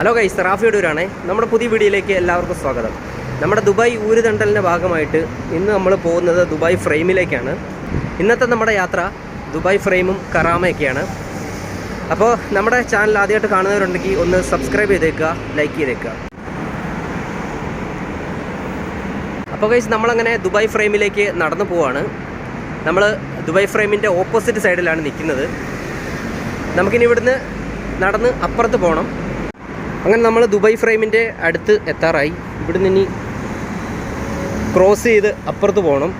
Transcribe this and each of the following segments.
Hello guys, Rafi അടൂരാണേ. നമ്മുടെ പുതിയ വീഡിയോയിലേക്ക് എല്ലാവർക്കും സ്വാഗതം. നമ്മുടെ ദുബായ് ഊരുതണ്ടലിൻ്റെ ഭാഗമായിട്ട് ഇന്ന് നമ്മൾ പോകുന്നത് ദുബായ് ഫ്രെയിമിലേക്കാണ്. ഇന്നത്തെ നമ്മുടെ യാത്ര ദുബായ് ഫ്രെയിമും കറാമയൊക്കെയാണ്. അപ്പോൾ നമ്മുടെ ചാനൽ ആദ്യമായിട്ട് കാണുന്നവരുണ്ടെങ്കിൽ ഒന്ന് സബ്സ്ക്രൈബ് ചെയ്തേക്കുക, ലൈക്ക് ചെയ്തേക്കുക. അപ്പോൾ ഗൈസ്, നമ്മളങ്ങനെ ദുബായ് ഫ്രെയിമിലേക്ക് നടന്നു പോവാണ്. നമ്മൾ ദുബായ് ഫ്രെയിമിൻ്റെ ഓപ്പോസിറ്റ് സൈഡിലാണ് നിൽക്കുന്നത്. നമുക്കിനി ഇവിടുന്ന് നടന്ന് അപ്പുറത്ത് പോകണം. അങ്ങനെ നമ്മൾ ദുബായ് ഫ്രെയിമിൻ്റെ അടുത്ത് എത്താറായി. ഇവിടുന്ന് ഇനി ക്രോസ് ചെയ്ത് അപ്പുറത്ത് പോകണം.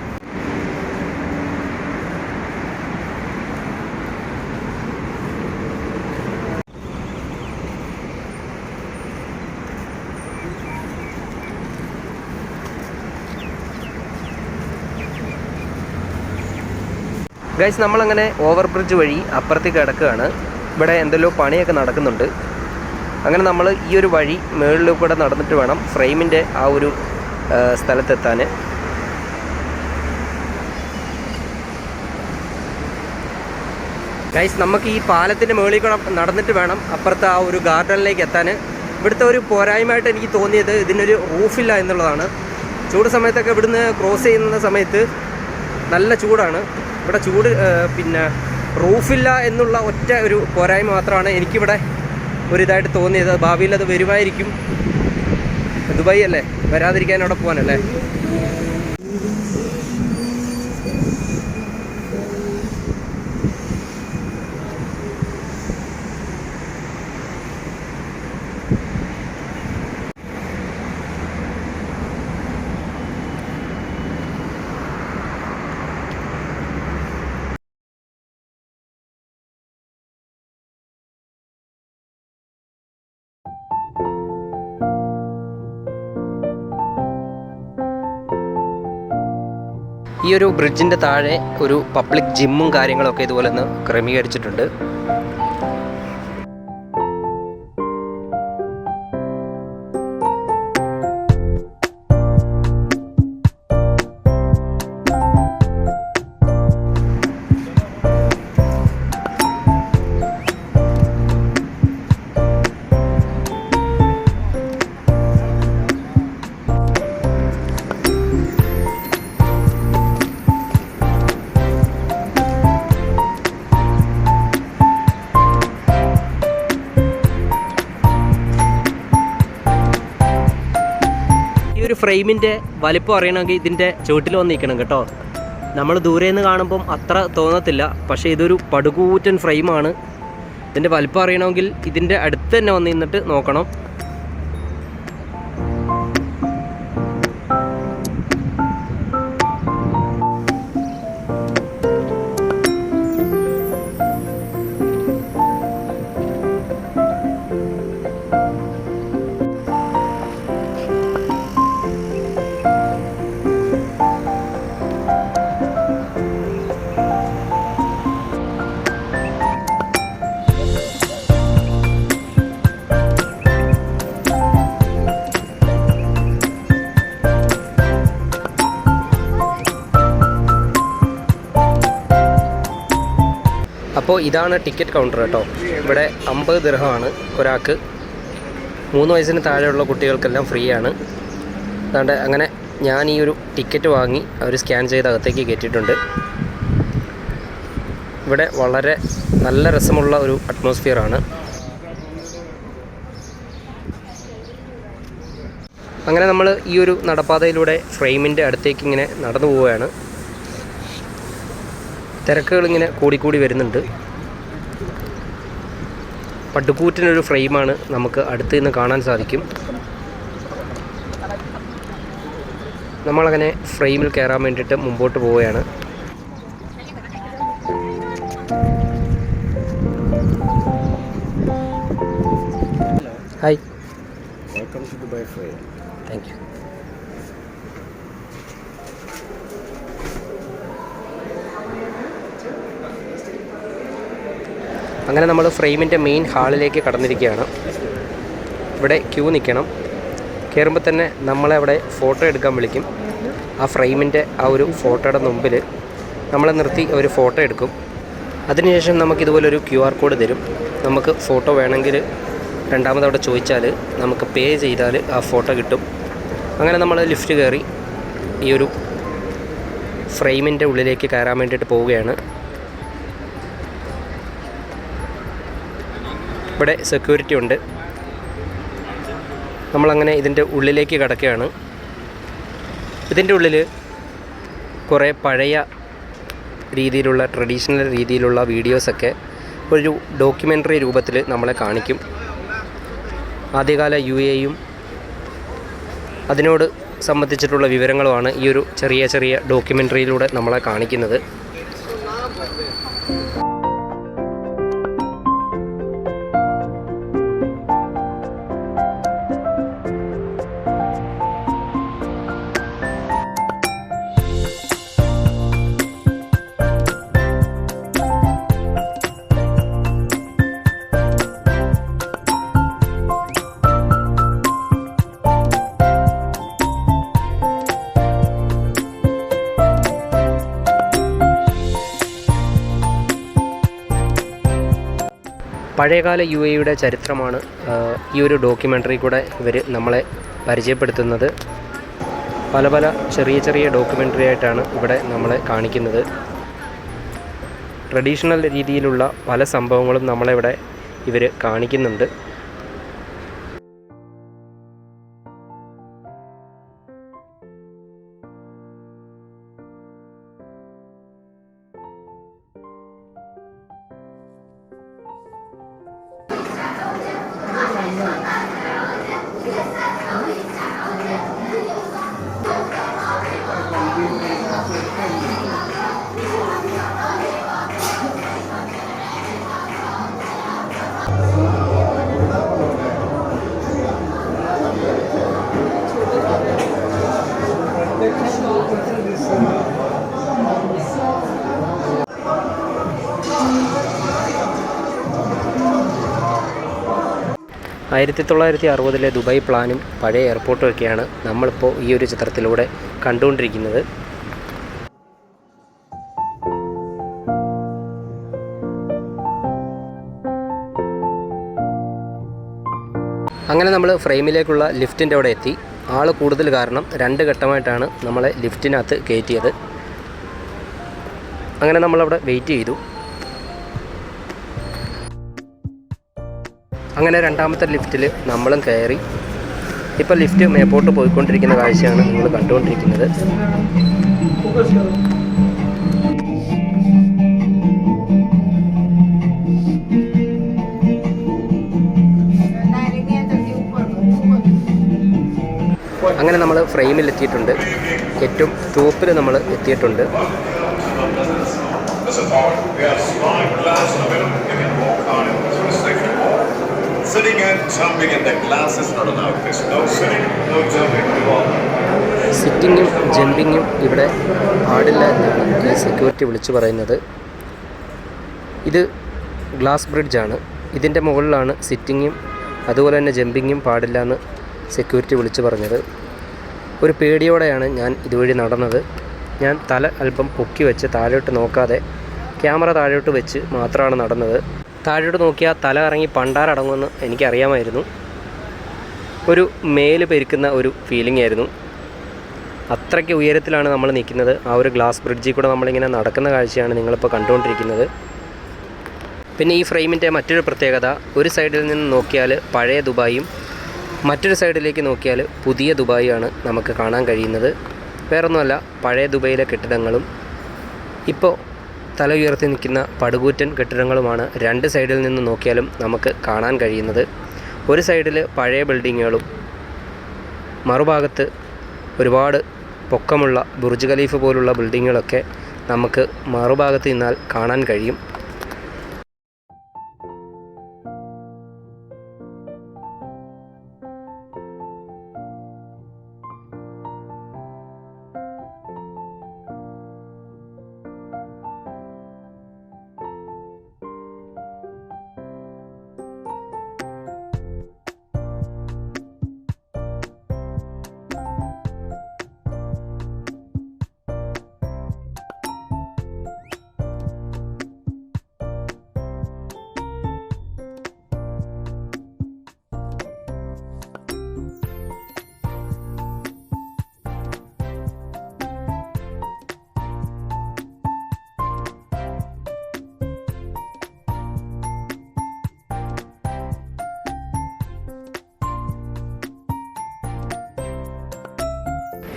ഗൈസ്, നമ്മളങ്ങനെ ഓവർ ബ്രിഡ്ജ് വഴി അപ്പുറത്തേക്ക് കിടക്കുകയാണ്. ഇവിടെ എന്തെല്ലോ പണിയൊക്കെ നടക്കുന്നുണ്ട്. അങ്ങനെ നമ്മൾ ഈ ഒരു വഴി മുകളിലൂടെ നടന്നിട്ട് വേണം ഫ്രെയിമിൻ്റെ ആ ഒരു സ്ഥലത്തെത്താൻ. ഗൈസ്, നമുക്ക് ഈ പാലത്തിൻ്റെ മുകളിൽ കൂടെ നടന്നിട്ട് വേണം അപ്പുറത്തെ ആ ഒരു ഗാർഡനിലേക്ക് എത്താൻ. ഇവിടുത്തെ ഒരു പോരായ്മയായിട്ട് എനിക്ക് തോന്നിയത് ഇതിനൊരു റൂഫില്ല എന്നുള്ളതാണ്. ചൂട് സമയത്തൊക്കെ ഇവിടുന്ന് ക്രോസ് ചെയ്യുന്ന സമയത്ത് നല്ല ചൂടാണ്. ഇവിടെ ചൂട് പിന്നെ റൂഫില്ല എന്നുള്ള ഒറ്റ ഒരു പോരായ്മ മാത്രമാണ് എനിക്കിവിടെ ഒരിതായിട്ട് തോന്നിയത്. ഭാവിയിൽ അത് വരുമായിരിക്കും. ദുബായ് അല്ലേ, വരാതിരിക്കാൻ അവിടെ പോകാനല്ലേ. ഈ ഒരു ബ്രിഡ്ജിൻ്റെ താഴെ ഒരു പബ്ലിക് ജിമ്മും കാര്യങ്ങളൊക്കെ ഇതുപോലെ ഒന്ന് ക്രമീകരിച്ചിട്ടുണ്ട്. ഒരു ഫ്രെയിമിൻ്റെ വലിപ്പം അറിയണമെങ്കിൽ ഇതിൻ്റെ ചുവട്ടിൽ വന്ന് നിൽക്കണം കേട്ടോ. നമ്മൾ ദൂരെ നിന്ന് കാണുമ്പം അത്ര തോന്നത്തില്ല, പക്ഷേ ഇതൊരു പടുകൂറ്റൻ ഫ്രെയിമാണ്. ഇതിൻ്റെ വലിപ്പം അറിയണമെങ്കിൽ ഇതിൻ്റെ അടുത്ത് തന്നെ വന്ന് നിന്നിട്ട് നോക്കണം. അപ്പോൾ ഇതാണ് ടിക്കറ്റ് കൗണ്ടർ കേട്ടോ. ഇവിടെ 50 ദിർഹമാണ് ഒരാൾക്ക്. 3 വയസ്സിന് താഴെയുള്ള കുട്ടികൾക്കെല്ലാം ഫ്രീ ആണ്. അതുകൊണ്ട് അങ്ങനെ ഞാൻ ഈ ഒരു ടിക്കറ്റ് വാങ്ങി അവർ സ്കാൻ ചെയ്ത് അകത്തേക്ക് കയറ്റിയിട്ടുണ്ട്. ഇവിടെ വളരെ നല്ല രസമുള്ള ഒരു അറ്റ്മോസ്ഫിയറാണ്. അങ്ങനെ നമ്മൾ ഈ ഒരു നടപ്പാതയിലൂടെ ഫ്രെയിമിൻ്റെ അടുത്തേക്ക് ഇങ്ങനെ നടന്നു പോവുകയാണ്. തിരക്കുകളിങ്ങനെ കൂടിക്കൂടി വരുന്നുണ്ട്. പട്ടുകൂറ്റിനൊരു ഫ്രെയിമാണ്, നമുക്ക് അടുത്ത് നിന്ന് കാണാൻ സാധിക്കും. നമ്മളങ്ങനെ ഫ്രെയിമിൽ കയറാൻ വേണ്ടിയിട്ട് മുമ്പോട്ട് പോവുകയാണ്. Hi, welcome to Dubai frame. Thank you. അങ്ങനെ നമ്മൾ ഫ്രെയിമിൻ്റെ മെയിൻ ഹാളിലേക്ക് കടന്നിരിക്കുകയാണ്. ഇവിടെ ക്യൂ നിൽക്കണം. കയറുമ്പോൾ തന്നെ നമ്മളെ അവിടെ ഫോട്ടോ എടുക്കാൻ വിളിക്കും. ആ ഫ്രെയിമിൻ്റെ ആ ഒരു ഫോട്ടോയുടെ മുമ്പിൽ നമ്മളെ നിർത്തി ഒരു ഫോട്ടോ എടുക്കും. അതിനുശേഷം നമുക്കിതുപോലൊരു QR കോഡ് തരും. നമുക്ക് ഫോട്ടോ വേണമെങ്കിൽ രണ്ടാമത് അവിടെ ചോദിച്ചാൽ നമുക്ക് പേ ചെയ്താൽ ആ ഫോട്ടോ കിട്ടും. അങ്ങനെ നമ്മൾ ലിഫ്റ്റ് കയറി ഈ ഒരു ഫ്രെയിമിൻ്റെ ഉള്ളിലേക്ക് കയറാൻ വേണ്ടിയിട്ട് പോവുകയാണ്. ഇവിടെ സെക്യൂരിറ്റി ഉണ്ട്. നമ്മളങ്ങനെ ഇതിൻ്റെ ഉള്ളിലേക്ക് കടക്കുകയാണ്. ഇതിൻ്റെ ഉള്ളിൽ കുറേ പഴയ രീതിയിലുള്ള ട്രഡീഷണൽ രീതിയിലുള്ള വീഡിയോസൊക്കെ ഒരു ഡോക്യുമെൻ്ററി രൂപത്തിൽ നമ്മളെ കാണിക്കും. ആദ്യകാല UAEയും അതിനോട് സംബന്ധിച്ചിട്ടുള്ള വിവരങ്ങളുമാണ് ഈ ഒരു ചെറിയ ചെറിയ ഡോക്യുമെൻ്ററിയിലൂടെ നമ്മളെ കാണിക്കുന്നത്. പഴയകാല UAEയുടെ ചരിത്രമാണ് ഈ ഒരു ഡോക്യുമെൻ്ററി കൂടെ ഇവർ നമ്മളെ പരിചയപ്പെടുത്തുന്നത്. പല പല ചെറിയ ചെറിയ ഡോക്യുമെൻ്ററി ആയിട്ടാണ് ഇവിടെ നമ്മളെ കാണിക്കുന്നത്. ട്രഡീഷണൽ രീതിയിലുള്ള പല സംഭവങ്ങളും നമ്മളെ ഇവർ കാണിക്കുന്നുണ്ട്. ആയിരത്തി 1960 ദുബായ് പ്ലാനും പഴയ എയർപോർട്ടും ഒക്കെയാണ് നമ്മളിപ്പോൾ ഈ ഒരു ചിത്രത്തിലൂടെ കണ്ടുകൊണ്ടിരിക്കുന്നത്. അങ്ങനെ നമ്മൾ ഫ്രെയിമിലേക്കുള്ള ലിഫ്റ്റിൻ്റെ അവിടെ എത്തി. ആൾ കൂടുതൽ കാരണം 2 ഘട്ടമായിട്ടാണ് നമ്മളെ ലിഫ്റ്റിനകത്ത് കയറ്റിയത്. അങ്ങനെ നമ്മളവിടെ വെയിറ്റ് ചെയ്തു. അങ്ങനെ രണ്ടാമത്തെ ലിഫ്റ്റിൽ നമ്മളും കയറി. ഇപ്പോൾ ലിഫ്റ്റ് മേപ്പോട്ട് പോയിക്കൊണ്ടിരിക്കുന്ന കാഴ്ചയാണ് നിങ്ങൾ കണ്ടുകൊണ്ടിരിക്കുന്നത്. അങ്ങനെ നമ്മൾ ഫ്രെയിമിൽ എത്തിയിട്ടുണ്ട്. ഏറ്റവും ടോപ്പിൽ നമ്മൾ എത്തിയിട്ടുണ്ട്. സിറ്റിങ്ങും ജമ്പിങ്ങും ഇവിടെ പാടില്ല എന്നാണ് ഈ സെക്യൂരിറ്റി വിളിച്ചു പറയുന്നത്. ഇത് ഗ്ലാസ് ബ്രിഡ്ജാണ്. ഇതിൻ്റെ മുകളിലാണ് സിറ്റിങ്ങും അതുപോലെ തന്നെ ജമ്പിങ്ങും പാടില്ല എന്ന് സെക്യൂരിറ്റി വിളിച്ചു പറഞ്ഞത്. ഒരു പേടിയോടെയാണ് ഞാൻ ഇതുവഴി നടന്നത്. ഞാൻ തല അല്പം പൊക്കി വെച്ച് താഴോട്ട് നോക്കാതെ ക്യാമറ താഴോട്ട് വെച്ച് മാത്രമാണ് നടന്നത്. താഴോട്ട് നോക്കിയാൽ തല ഇറങ്ങി പണ്ടാരടങ്ങുമെന്ന് എനിക്കറിയാമായിരുന്നു. ഒരു മേല് പെരുക്കുന്ന ഒരു ഫീലിംഗ് ആയിരുന്നു. അത്രയ്ക്ക് ഉയരത്തിലാണ് നമ്മൾ നിൽക്കുന്നത്. ആ ഒരു ഗ്ലാസ് ബ്രിഡ്ജിൽ കൂടെ നമ്മളിങ്ങനെ നടക്കുന്ന കാഴ്ചയാണ് നിങ്ങളിപ്പോൾ കണ്ടുകൊണ്ടിരിക്കുന്നത്. പിന്നെ ഈ ഫ്രെയിമിൻ്റെ മറ്റൊരു പ്രത്യേകത, ഒരു സൈഡിൽ നിന്ന് നോക്കിയാൽ പഴയ ദുബായും മറ്റൊരു സൈഡിലേക്ക് നോക്കിയാൽ പുതിയ ദുബായിയാണ് നമുക്ക് കാണാൻ കഴിയുന്നത്. വേറൊന്നുമല്ല, പഴയ ദുബായിലെ കെട്ടിടങ്ങളും ഇപ്പോൾ തല ഉയർത്തി നിൽക്കുന്ന പടുകൂറ്റൻ കെട്ടിടങ്ങളുമാണ് 2 സൈഡിൽ നിന്ന് നോക്കിയാലും നമുക്ക് കാണാൻ കഴിയുന്നത്. ഒരു സൈഡിൽ പഴയ ബിൽഡിങ്ങുകളും മറുഭാഗത്ത് ഒരുപാട് പൊക്കമുള്ള ബുർജ് ഖലീഫ പോലുള്ള ബിൽഡിങ്ങുകളൊക്കെ നമുക്ക് മറുഭാഗത്ത് നിന്നാൽ കാണാൻ കഴിയും.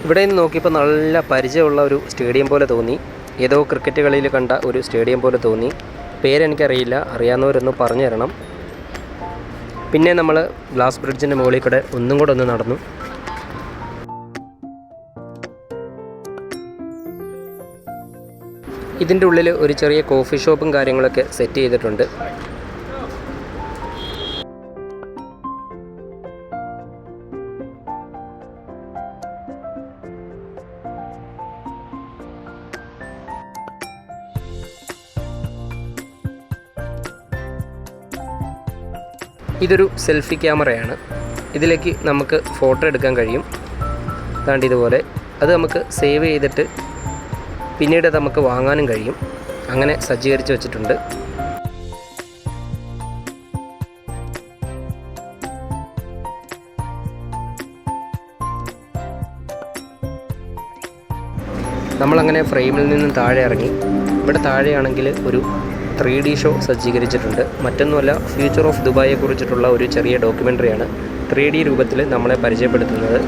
ഇവിടെ നിന്ന് നോക്കിയപ്പോൾ നല്ല പരിചയമുള്ള ഒരു സ്റ്റേഡിയം പോലെ തോന്നി. ഏതോ ക്രിക്കറ്റ് കളിയിൽ കണ്ട ഒരു സ്റ്റേഡിയം പോലെ തോന്നി. പേരെനിക്കറിയില്ല, അറിയാവുന്നവരൊന്ന് പറഞ്ഞു തരണം. പിന്നെ നമ്മൾ ഗ്ലാസ് ബ്രിഡ്ജിൻ്റെ മുകളിൽ കൂടെ ഒന്നും കൂടെ ഒന്ന് നടന്നു. ഇതിൻ്റെ ഉള്ളിൽ ഒരു ചെറിയ കോഫി ഷോപ്പും കാര്യങ്ങളൊക്കെ സെറ്റ് ചെയ്തിട്ടുണ്ട്. ഇതൊരു സെൽഫി ക്യാമറയാണ്. ഇതിലേക്ക് നമുക്ക് ഫോട്ടോ എടുക്കാൻ കഴിയും. താണ്ടി ഇതുപോലെ അത് നമുക്ക് സേവ് ചെയ്തിട്ട് പിന്നീട് നമുക്ക് വാങ്ങാനും കഴിയും. അങ്ങനെ സജ്ജീകരിച്ച് വെച്ചിട്ടുണ്ട്. നമ്മളങ്ങനെ ഫ്രെയിമിൽ നിന്നും താഴെ ഇറങ്ങി. ഇവിടെ താഴെയാണെങ്കിൽ ഒരു 3D ഷോ സജ്ജീകരിച്ചിട്ടുണ്ട്. മറ്റൊന്നുമല്ല, ഫ്യൂച്ചർ ഓഫ് ദുബായിയെ കുറിച്ചിട്ടുള്ള ഒരു ചെറിയ ഡോക്യുമെൻ്ററിയാണ് 3D രൂപത്തിൽ നമ്മളെ പരിചയപ്പെടുത്തുന്നത്.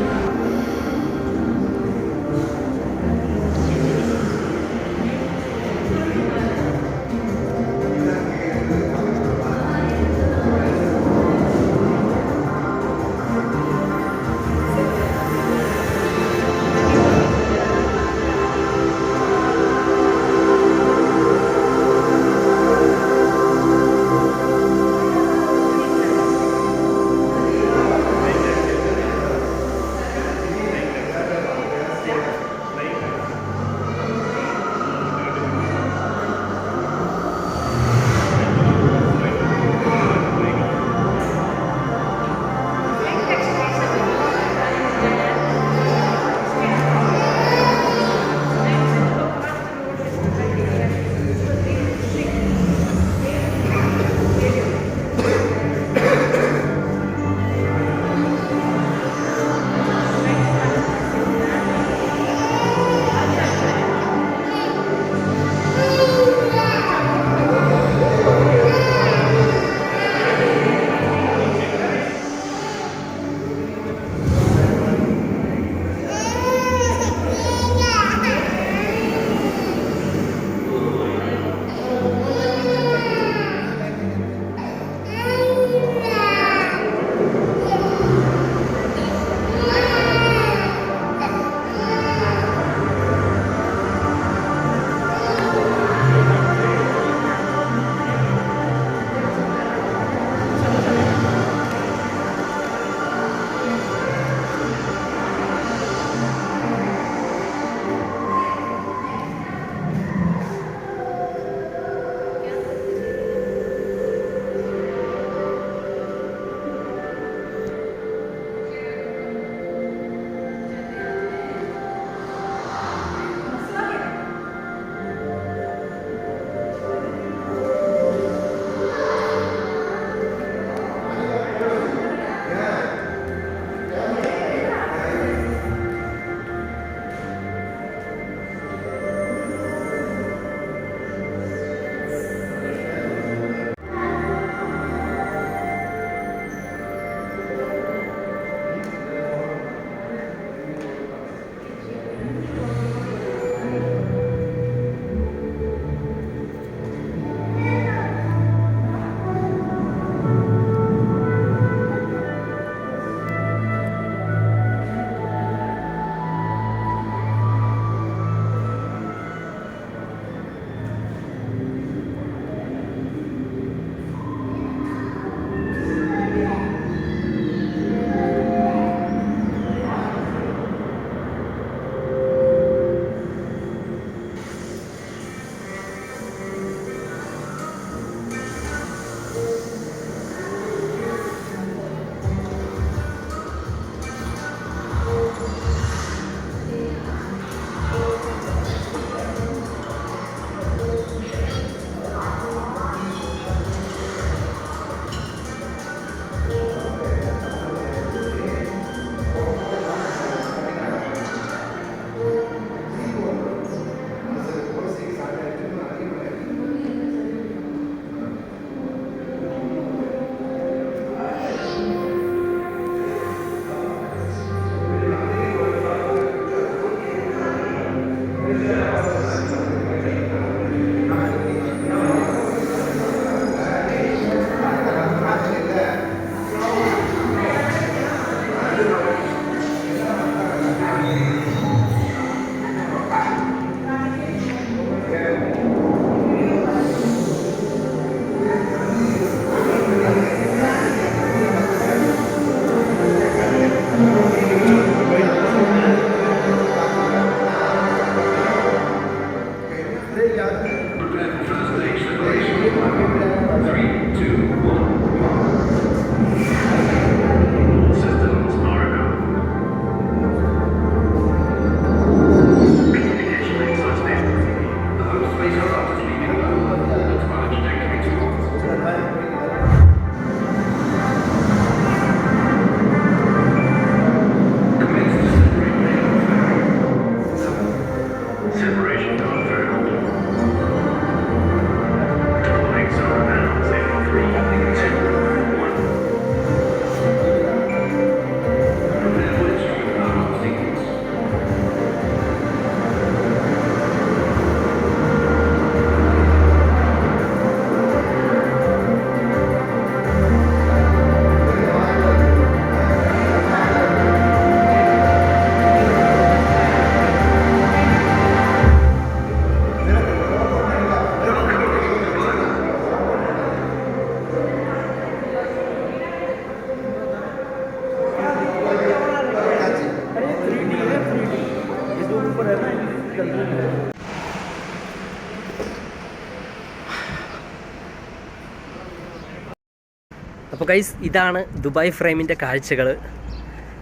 അപ്പോൾ ഗൈസ്, ഇതാണ് ദുബായ് ഫ്രെയിമിൻ്റെ കാഴ്ചകൾ.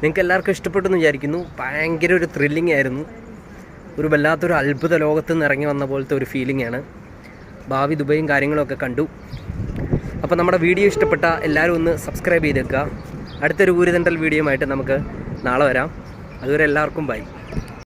നിങ്ങൾക്ക് എല്ലാവർക്കും ഇഷ്ടപ്പെട്ടു എന്ന് വിചാരിക്കുന്നു. ഭയങ്കര ഒരു ത്രില്ലിംഗ് ആയിരുന്നു. ഒരു വല്ലാത്തൊരു അത്ഭുത ലോകത്ത് നിന്ന് ഇറങ്ങി വന്ന പോലത്തെ ഒരു ഫീലിംഗ് ആണ്. ഭാവി ദുബൈയും കാര്യങ്ങളൊക്കെ കണ്ടു. അപ്പോൾ നമ്മുടെ വീഡിയോ ഇഷ്ടപ്പെട്ട എല്ലാവരും ഒന്ന് സബ്സ്ക്രൈബ് ചെയ്തേക്കുക. അടുത്തൊരു ഊരുതണ്ടൽ വീഡിയോയുമായിട്ട് നമുക്ക് നാളെ വരാം. അതുവരെ എല്ലാവർക്കും ബൈ.